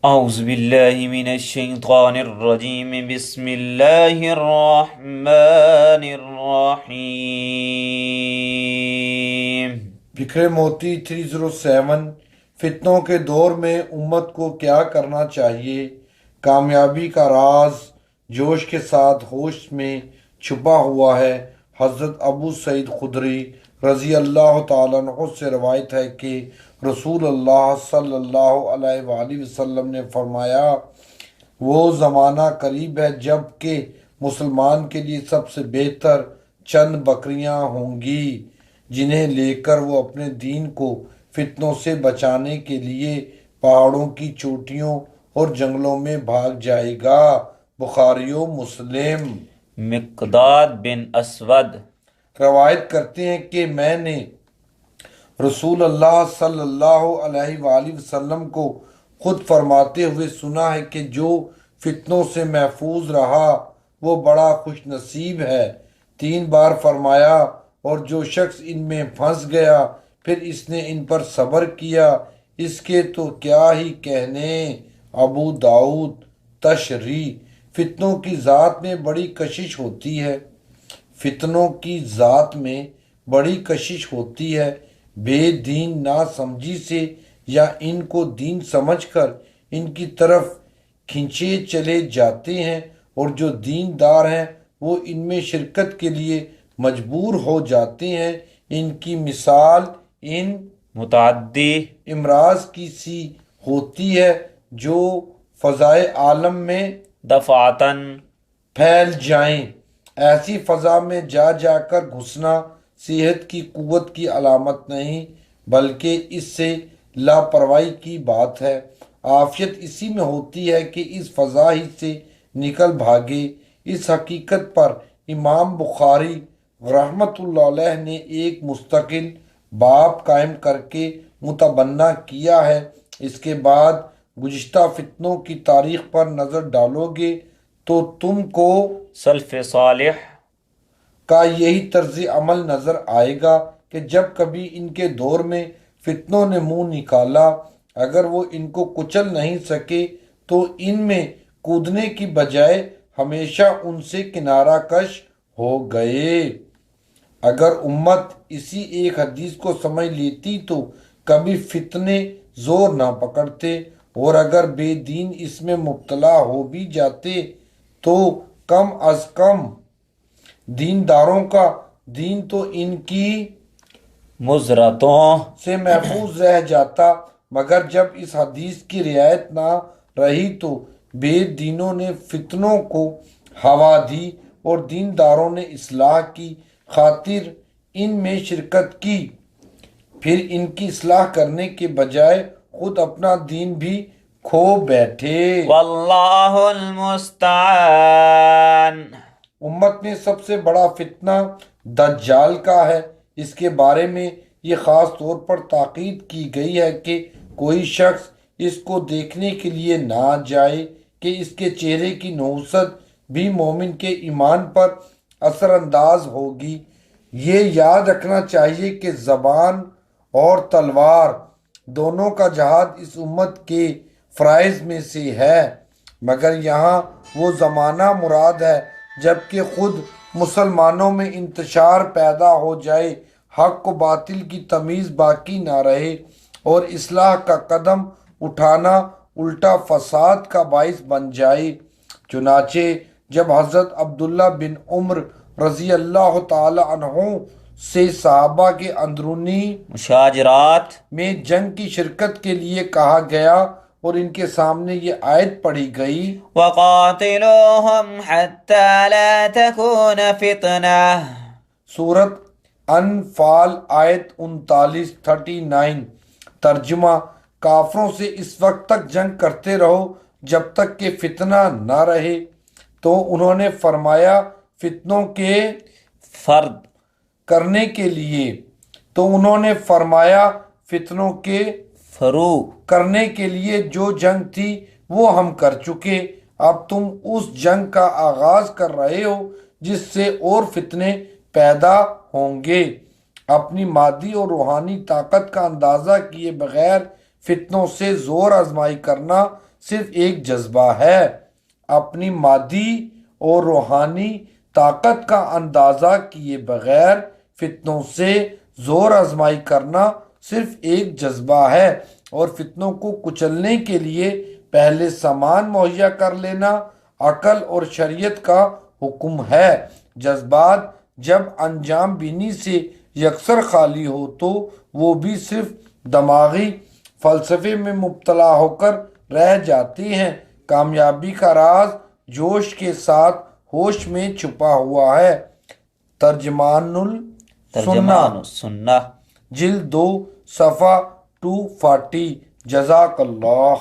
اعوذ باللہ من الشیطان الرجیم بسم اللہ الرحمن الرحیم۔ بکھرے موتی 307 فتنوں کے دور میں امت کو کیا کرنا چاہیے؟ کامیابی کا راز جوش کے ساتھ ہوش میں چھپا ہوا ہے۔ حضرت ابو سعید خدری رضی اللہ تعالیٰ عنہ سے روایت ہے کہ رسول اللہ صلی اللہ علیہ وآلہ وسلم نے فرمایا، وہ زمانہ قریب ہے جب کہ مسلمان کے لیے سب سے بہتر چند بکریاں ہوں گی جنہیں لے کر وہ اپنے دین کو فتنوں سے بچانے کے لیے پہاڑوں کی چوٹیوں اور جنگلوں میں بھاگ جائے گا۔ بخاری و مسلم۔ مقداد بن اسود روایت کرتے ہیں کہ میں نے رسول اللہ صلی اللہ علیہ وآلہ وسلم کو خود فرماتے ہوئے سنا ہے کہ جو فتنوں سے محفوظ رہا وہ بڑا خوش نصیب ہے۔ 3 بار فرمایا، اور جو شخص ان میں پھنس گیا پھر اس نے ان پر صبر کیا، اس کے تو کیا ہی کہنے۔ ابو داؤد۔ تشریح: فتنوں کی ذات میں بڑی کشش ہوتی ہے۔ فتنوں کی ذات میں بڑی کشش ہوتی ہے۔ بے دین نا سمجھی سے یا ان کو دین سمجھ کر ان کی طرف کھنچے چلے جاتے ہیں، اور جو دین دار ہیں وہ ان میں شرکت کے لیے مجبور ہو جاتے ہیں۔ ان کی مثال ان متعدی امراض کی سی ہوتی ہے جو فضائے عالم میں دفعتاً پھیل جائیں۔ ایسی فضا میں جا جا کر گھسنا صحت کی قوت کی علامت نہیں بلکہ اس سے لاپرواہی کی بات ہے۔ عافیت اسی میں ہوتی ہے کہ اس فضا ہی سے نکل بھاگے۔ اس حقیقت پر امام بخاری رحمۃ اللہ علیہ نے ایک مستقل باب قائم کر کے متبنہ کیا ہے۔ اس کے بعد گزشتہ فتنوں کی تاریخ پر نظر ڈالو گے تو تم کو سلف صالح کا یہی طرز عمل نظر آئے گا کہ جب کبھی ان کے دور میں فتنوں نے منہ نکالا، اگر وہ ان کو کچل نہیں سکے تو ان میں کودنے کی بجائے ہمیشہ ان سے کنارہ کش ہو گئے۔ اگر امت اسی ایک حدیث کو سمجھ لیتی تو کبھی فتنے زور نہ پکڑتے، اور اگر بے دین اس میں مبتلا ہو بھی جاتے تو کم از کم دینداروں کا دین تو ان کی مضرتوں سے محفوظ رہ جاتا۔ مگر جب اس حدیث کی رعایت نہ رہی تو بے دینوں نے فتنوں کو ہوا دی اور دینداروں نے اصلاح کی خاطر ان میں شرکت کی، پھر ان کی اصلاح کرنے کے بجائے خود اپنا دین بھی کھو بیٹھے۔ واللہ المستعان۔ امت میں سب سے بڑا فتنہ دجال کا ہے۔ اس کے بارے میں یہ خاص طور پر تاکید کی گئی ہے کہ کوئی شخص اس کو دیکھنے کے لیے نہ جائے کہ اس کے چہرے کی نحوست بھی مومن کے ایمان پر اثر انداز ہوگی۔ یہ یاد رکھنا چاہیے کہ زبان اور تلوار دونوں کا جہاد اس امت کے فرائض میں سے ہے، مگر یہاں وہ زمانہ مراد ہے جب کہ خود مسلمانوں میں انتشار پیدا ہو جائے، حق و باطل کی تمیز باقی نہ رہے اور اصلاح کا قدم اٹھانا الٹا فساد کا باعث بن جائے۔ چنانچہ جب حضرت عبداللہ بن عمر رضی اللہ تعالی عنہ سے صحابہ کے اندرونی مشاجرات میں جنگ کی شرکت کے لیے کہا گیا اور ان کے سامنے یہ آیت پڑھی گئی، وقاتلوہم حتی لا تکون فتنہ۔ سورت انفال آیت 39۔ ترجمہ: کافروں سے اس وقت تک جنگ کرتے رہو جب تک کہ فتنہ نہ رہے۔ تو انہوں نے فرمایا فتنوں کے فرد کرنے کے لیے فتنوں کے فرو کرنے کے لیے جو جنگ تھی وہ ہم کر چکے، اب تم اس جنگ کا آغاز کر رہے ہو جس سے اور فتنے پیدا ہوں گے۔ اپنی مادی اور روحانی طاقت کا اندازہ کیے بغیر فتنوں سے زور آزمائی کرنا صرف ایک جذبہ ہے۔ اپنی مادی اور روحانی طاقت کا اندازہ کیے بغیر فتنوں سے زور آزمائی کرنا صرف ایک جذبہ ہے، اور فتنوں کو کچلنے کے لیے پہلے سامان مہیا کر لینا عقل اور شریعت کا حکم ہے۔ جذبات جب انجام بینی سے یکسر خالی ہو تو وہ بھی صرف دماغی فلسفے میں مبتلا ہو کر رہ جاتی ہیں۔ کامیابی کا راز جوش کے ساتھ ہوش میں چھپا ہوا ہے۔ ترجمان السنہ جلد 2 صفحہ 240۔ جزاک اللہ۔